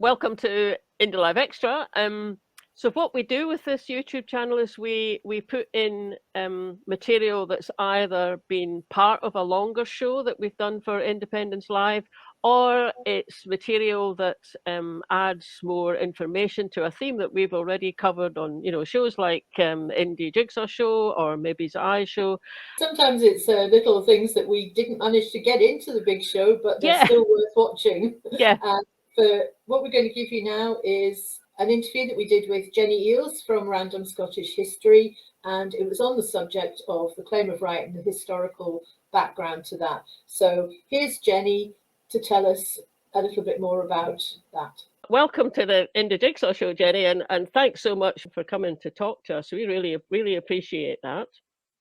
Welcome to Indy Live Extra. So what we do with this YouTube channel is we put in material that's either been part of a longer show that we've done for Independence Live, or it's material that adds more information to a theme that we've already covered on, shows like Indy Jigsaw Show or Maybe's Eye Show. Sometimes it's little things that we didn't manage to get into the big show, but they're Yeah, still worth watching. yeah. For what we're going to give you now is an interview that we did with Jenny Eeles from Random Scottish History, and it was on the subject of the claim of right and the historical background to that. So here's Jenny to tell us a little bit more about that. Welcome to the Indy Jigsaw Show, Jenny, and thanks so much for coming to talk to us. We really appreciate that.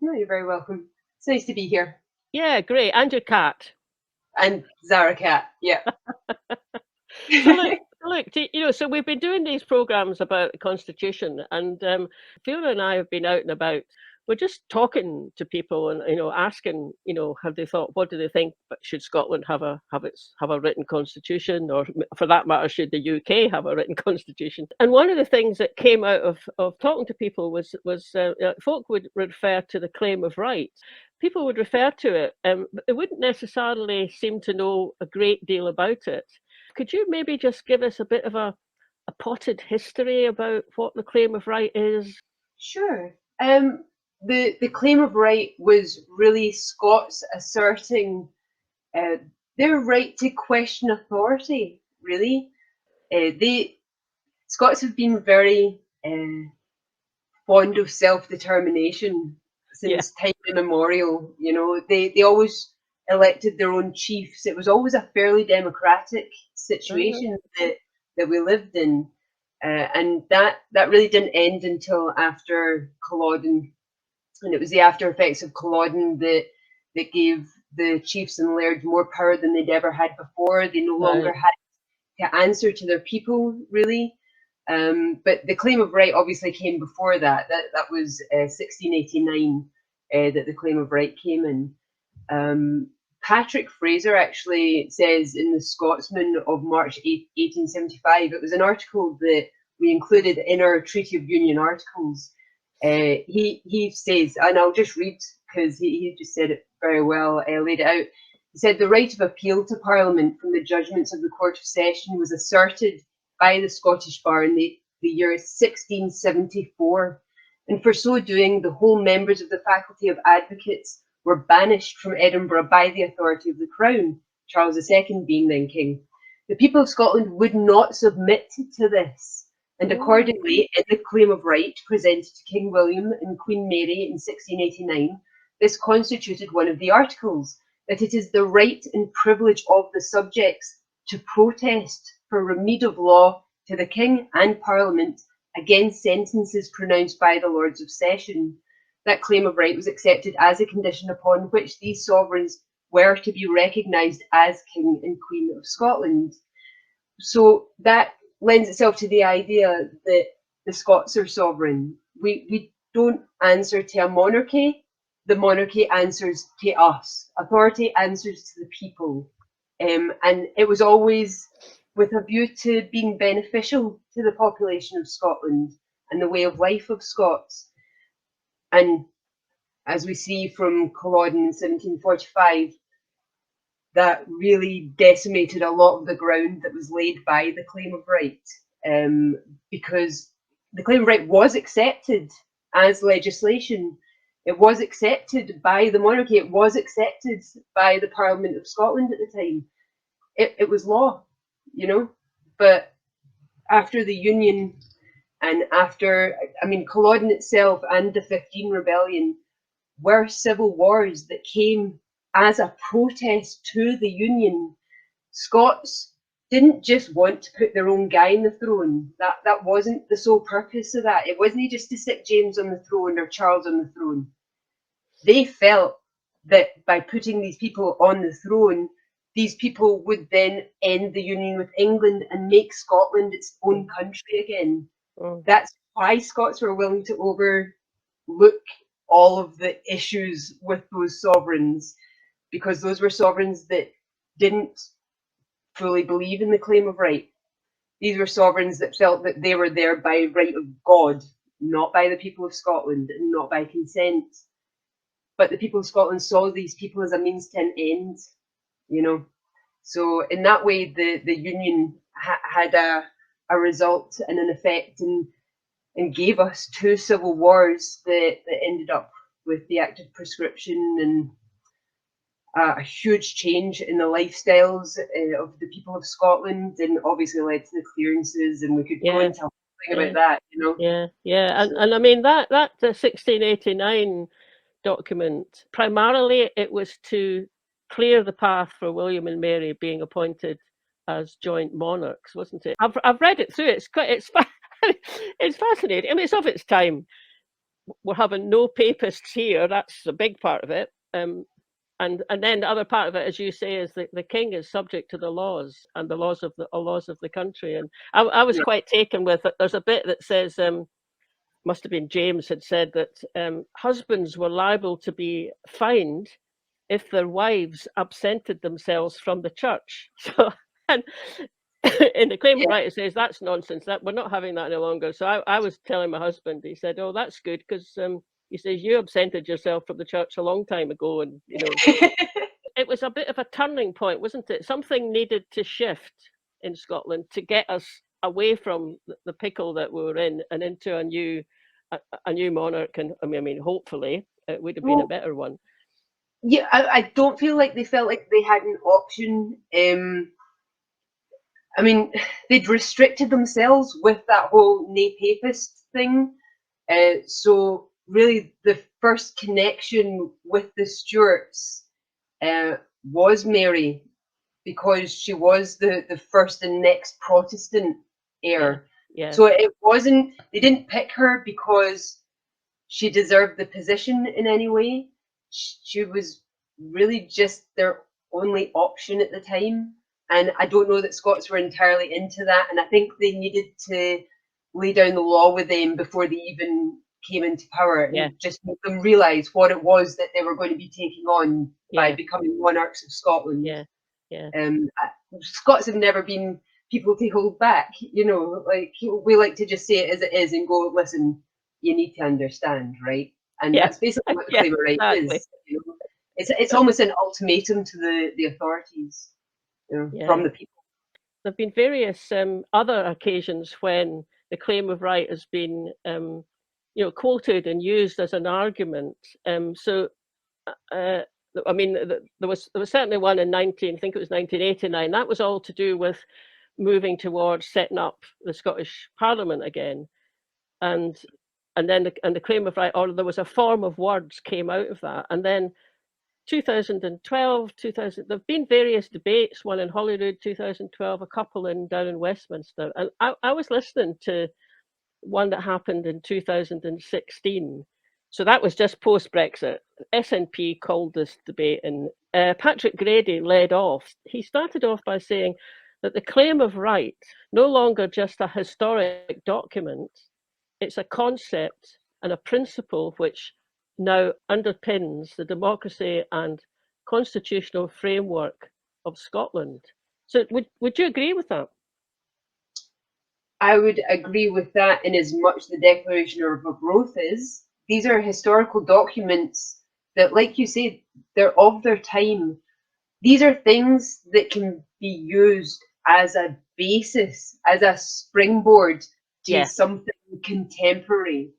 No, you're very welcome. It's nice to be here. Yeah, great. And your cat. And Zara Cat, yeah. So look, so we've been doing these programs about the Constitution, and Fiona and I have been out and about. We're just talking to people and asking, have they thought, what do they think? But should Scotland have a written constitution, or for that matter, should the UK have a written constitution? And one of the things that came out of talking to people was folk would refer to the claim of right. People would refer to it, but they wouldn't necessarily seem to know a great deal about it. Could you maybe just give us a bit of a potted history about what the claim of right is? Sure. The claim of right was really Scots asserting their right to question authority, really. Scots have been very fond of self-determination since time immemorial. They always elected their own chiefs. It was always a fairly democratic situation that we lived in, and that really didn't end until after Culloden, and it was the after effects of Culloden that gave the chiefs and lairds more power than they'd ever had before. They no longer had to answer to their people, really. But the claim of right obviously came before that. That was 1689 that the claim of right came in. Patrick Fraser actually says in the Scotsman of March 1875, it was an article that we included in our Treaty of Union articles. He says, and I'll just read because he just said it very well, laid it out. He said, the right of appeal to Parliament from the judgments of the Court of Session was asserted by the Scottish Bar in the year 1674. And for so doing, the whole members of the Faculty of Advocates were banished from Edinburgh by the authority of the Crown, Charles II being then king. The people of Scotland would not submit to this, and accordingly, in the claim of right presented to King William and Queen Mary in 1689, this constituted one of the articles, that it is the right and privilege of the subjects to protest for remedy of law to the King and Parliament against sentences pronounced by the Lords of Session. That claim of right was accepted as a condition upon which these sovereigns were to be recognised as King and Queen of Scotland. So that lends itself to the idea that the Scots are sovereign. We don't answer to a monarchy. The monarchy answers to us. Authority answers to the people. And it was always with a view to being beneficial to the population of Scotland and the way of life of Scots. And as we see from Culloden in 1745, that really decimated a lot of the ground that was laid by the claim of right, because the claim of right was accepted as legislation. It was accepted by the monarchy. It was accepted by the Parliament of Scotland at the time. It was law, but after the Union and Culloden itself and the 15 Rebellion were civil wars that came as a protest to the Union. Scots didn't just want to put their own guy on the throne. That wasn't the sole purpose of that. It wasn't just to stick James on the throne or Charles on the throne. They felt that by putting these people on the throne, these people would then end the union with England and make Scotland its own country again. That's why Scots were willing to overlook all of the issues with those sovereigns, because those were sovereigns that didn't fully believe in the claim of right. These were sovereigns that felt that they were there by right of God, not by the people of Scotland, and not by consent. But the people of Scotland saw these people as a means to an end, you know. So in that way, the Union had a result and an effect, and gave us two civil wars that ended up with the Act of Prescription and a huge change in the lifestyles of the people of Scotland, and obviously led to the clearances, and we could go into a whole thing about that, you know. And I mean that 1689 document, primarily it was to clear the path for William and Mary being appointed as joint monarchs, wasn't it? I've read it through. It's it's fascinating. I mean, it's of its time. We're having no papists here. That's a big part of it. And then the other part of it, as you say, is that the king is subject to the laws and the laws of the country. And I was quite taken with it. There's a bit that says, must have been James had said that husbands were liable to be fined if their wives absented themselves from the church. So, and in the claim of right, it says that's nonsense. That we're not having that any longer. So I was telling my husband. He said, "Oh, that's good because." He says, you absented yourself from the church a long time ago. And, you know, it was a bit of a turning point, wasn't it? Something needed to shift in Scotland to get us away from the pickle that we were in and into a new monarch. And I mean, hopefully it would have been a better one. Yeah, I don't feel like they felt like they had an option. I mean, they'd restricted themselves with that whole nay papist thing. So really the first connection with the Stuarts was Mary, because she was the first and next Protestant heir. Yeah. So it wasn't, they didn't pick her because she deserved the position in any way. She was really just their only option at the time. And I don't know that Scots were entirely into that. And I think they needed to lay down the law with them before they even came into power, and just make them realise what it was that they were going to be taking on by becoming monarchs of Scotland. Scots have never been people to hold back, you know, like we like to just say it as it is and go, listen, you need to understand, right? And that's basically what the claim of right is. You know? It's almost an ultimatum to the authorities, you know, from the people. There have been various other occasions when the claim of right has been, quoted and used as an argument. I mean, there was certainly one in I think it was 1989. That was all to do with moving towards setting up the Scottish Parliament again, and then the claim of right, or there was a form of words came out of that, and then 2012, there've been various debates, one in Holyrood 2012, a couple down in Westminster. And I was listening to one that happened in 2016. So that was just post-Brexit. SNP called this debate, and Patrick Grady led off. He started off by saying that the claim of right, no longer just a historic document, it's a concept and a principle which now underpins the democracy and constitutional framework of Scotland. So would you agree with that? I would agree with that in as much the Declaration of Arbroath is. These are historical documents that, like you said, they're of their time. These are things that can be used as a basis, as a springboard to something contemporary.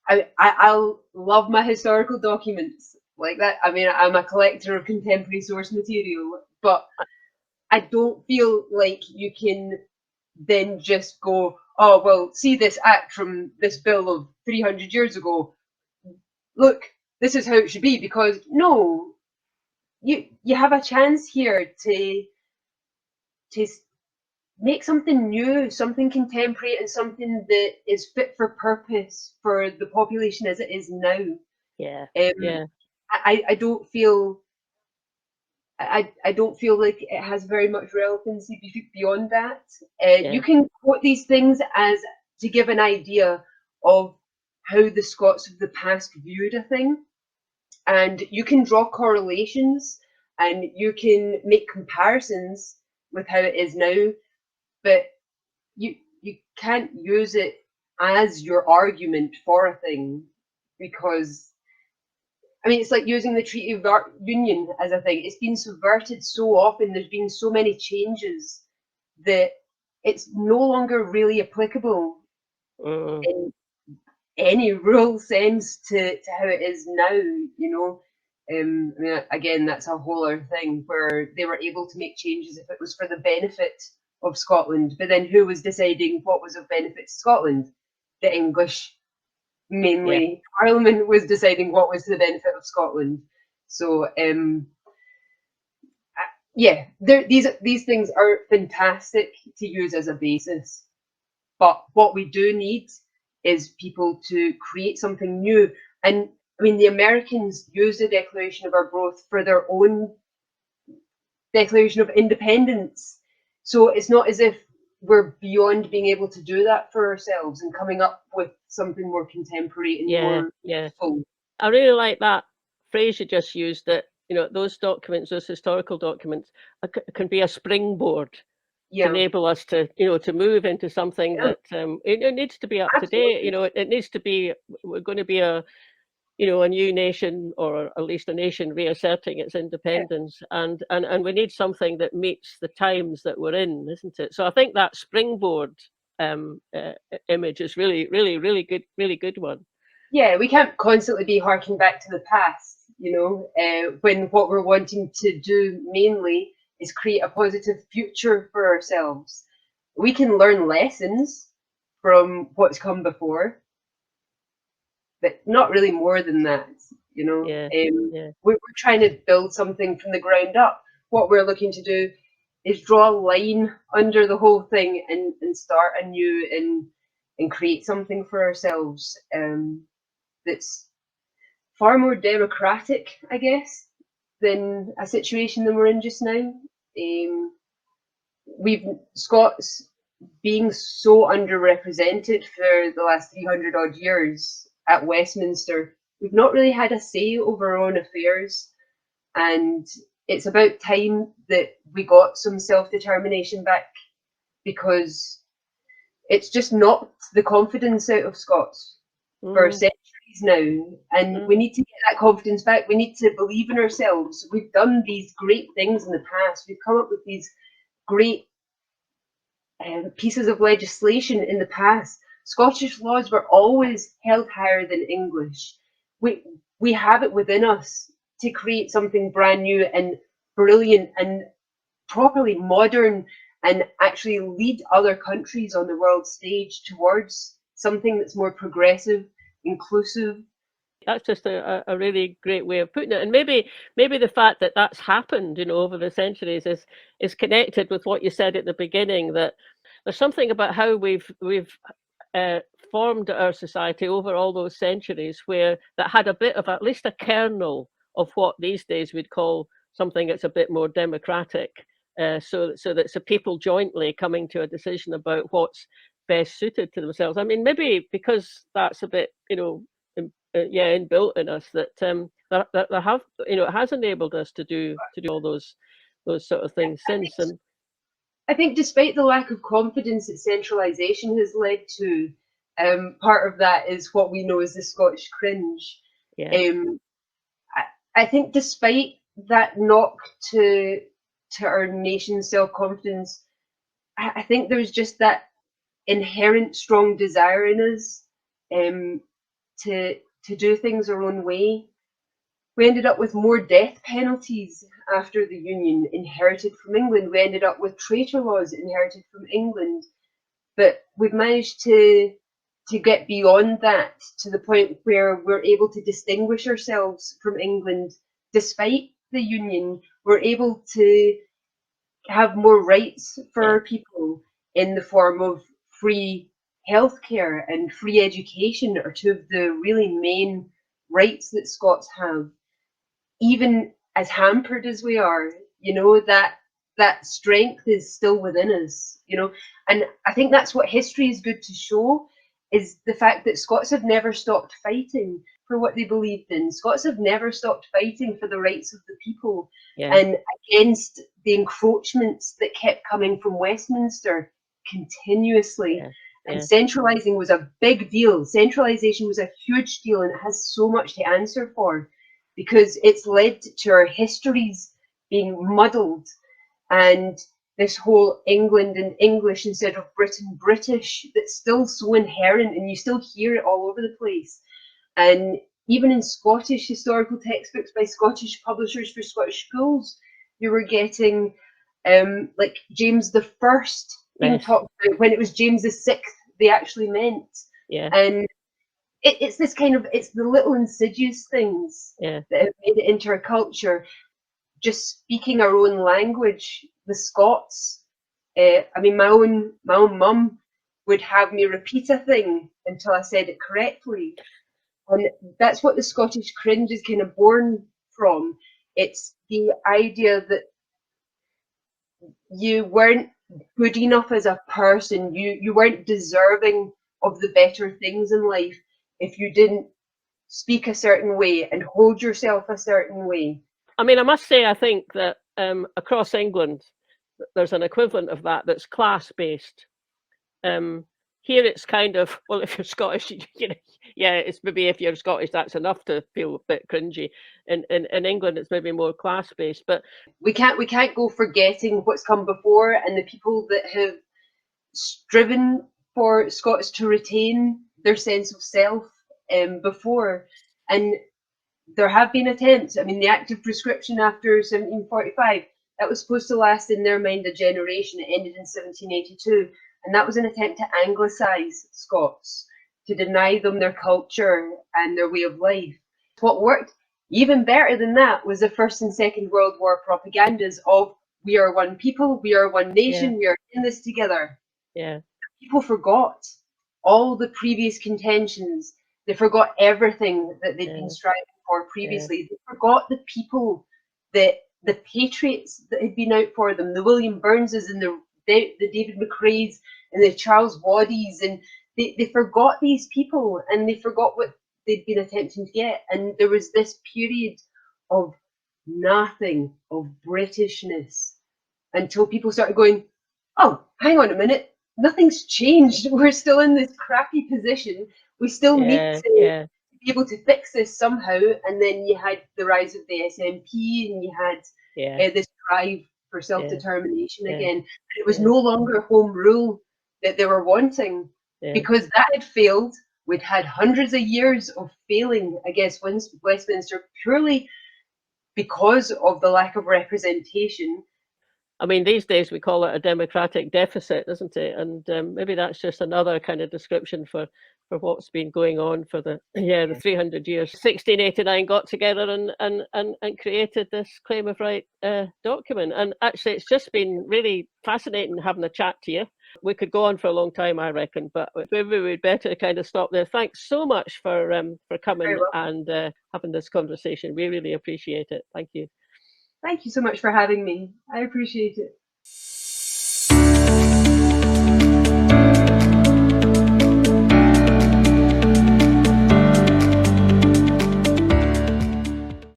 I love my historical documents like that. I mean, I'm a collector of contemporary source material, but I don't feel like you can then just go, oh, well, see this act from this bill of 300 years ago. Look, this is how it should be, because no, you have a chance here to make something new, something contemporary, and something that is fit for purpose for the population as it is now. I don't feel I don't feel like it has very much relevancy beyond that. You can quote these things as to give an idea of how the Scots of the past viewed a thing, and you can draw correlations and you can make comparisons with how it is now, but you can't use it as your argument for a thing, because I mean, it's like using the Treaty of Union as a thing. It's been subverted so often. There's been so many changes that it's no longer really applicable in any real sense to how it is now. I mean, again, that's a whole other thing where they were able to make changes if it was for the benefit of Scotland. But then who was deciding what was of benefit to Scotland? The English, mainly. Parliament was deciding what was to the benefit of Scotland. So yeah, these things are fantastic to use as a basis, but what we do need is people to create something new. And I mean, the Americans use the Declaration of Arbroath for their own Declaration of Independence, so it's not as if we're beyond being able to do that for ourselves and coming up with something more contemporary and more useful. I really like that phrase you just used, that those documents, those historical documents, can be a springboard to enable us to to move into something that it needs to be up to date. It needs to be, we're going to be a new nation, or at least a nation reasserting its independence, and we need something that meets the times that we're in, isn't it? So I think that springboard image is really good one. Yeah, we can't constantly be harking back to the past, when what we're wanting to do mainly is create a positive future for ourselves. We can learn lessons from what's come before, but not really more than that, We're trying to build something from the ground up. What we're looking to do is draw a line under the whole thing and start anew and create something for ourselves that's far more democratic, I guess, than a situation that we're in just now. We've Scots being so underrepresented for the last 300 odd years at Westminster. We've not really had a say over our own affairs, and it's about time that we got some self-determination back, because it's just knocked the confidence out of Scots for centuries now, and we need to get that confidence back. We need to believe in ourselves. We've done these great things in the past. We've come up with these great pieces of legislation in the past. Scottish laws were always held higher than English. We have it within us to create something brand new and brilliant and properly modern, and actually lead other countries on the world stage towards something that's more progressive, inclusive. That's just a really great way of putting it. And maybe the fact that that's happened, over the centuries is connected with what you said at the beginning, that there's something about how we've formed our society over all those centuries, where that had a bit of, at least a kernel of what these days we'd call something that's a bit more democratic. So that's people jointly coming to a decision about what's best suited to themselves. I mean, maybe because that's a bit, inbuilt in us, that that have, it has enabled us to do all those sort of things since. And I think despite the lack of confidence that centralisation has led to, part of that is what we know as the Scottish cringe. I think despite that knock to our nation's self-confidence, I think there's just that inherent strong desire in us to do things our own way. We ended up with more death penalties after the Union, inherited from England. We ended up with traitor laws inherited from England. But we've managed to get beyond that, to the point where we're able to distinguish ourselves from England. Despite the Union, we're able to have more rights for our people, in the form of free healthcare and free education, are two of the really main rights that Scots have. Even as hampered as we are, that strength is still within us, and I think that's what history is good to show, is the fact that Scots have never stopped fighting for what they believed in. Scots have never stopped fighting for the rights of the people, and against the encroachments that kept coming from Westminster, continuously. Yeah. And Yeah. centralising was a big deal. Centralisation was a huge deal, and it has so much to answer for, because it's led to our histories being muddled, and this whole England and English instead of Britain British, that's still so inherent, and you still hear it all over the place. And even in Scottish historical textbooks by Scottish publishers for Scottish schools, you were getting like James the First being Nice. talked about when it was James the Sixth they actually meant. Yeah. And it's this kind of, it's the little insidious things Yeah. that have made it into our culture. Just speaking our own language, the Scots. I mean, my own mum would have me repeat a thing until I said it correctly. And that's what the Scottish cringe is kind of born from. It's the idea that you weren't good enough as a person, you weren't deserving of the better things in life if you didn't speak a certain way and hold yourself a certain way. I mean, I must say, I think that across England, there's an equivalent of that that's class-based. Here it's kind of, well, if you're Scottish, you know, yeah, it's maybe if you're Scottish, that's enough to feel a bit cringy. In England, it's maybe more class-based. But we can't go forgetting what's come before and the people that have striven for Scots to retain their sense of self before. And there have been attempts. I mean, the Act of Prescription after 1745, that was supposed to last in their mind a generation. It ended in 1782. And that was an attempt to anglicise Scots, to deny them their culture and their way of life. What worked even better than that was the First and Second World War propagandas of, we are one people, we are one nation, yeah, we are in this together. yeah, People forgot all the previous contentions. They forgot everything that they'd been striving for previously. They forgot the people, the patriots that had been out for them, the William Burneses and the David McRaes and the Charles Waddies, and they forgot these people, and they forgot what they'd been attempting to get. And there was this period of nothing, of Britishness, until people started going, oh, hang on a minute, nothing's changed. We're still in this crappy position. We still need to be able to fix this somehow. And then you had the rise of the SNP, and you had this drive for self-determination again. And it was no longer home rule that they were wanting, because that had failed. We'd had hundreds of years of failing against Westminster purely because of the lack of representation. I mean, these days we call it a democratic deficit, isn't it? And maybe that's just another kind of description for what's been going on for the 300 years. 1689 got together and created this claim of right document. And actually, it's just been really fascinating having a chat to you. We could go on for a long time, I reckon, but maybe we'd better kind of stop there. Thanks so much for coming and having this conversation. We really appreciate it. Thank you. Thank you so much for having me. I appreciate it.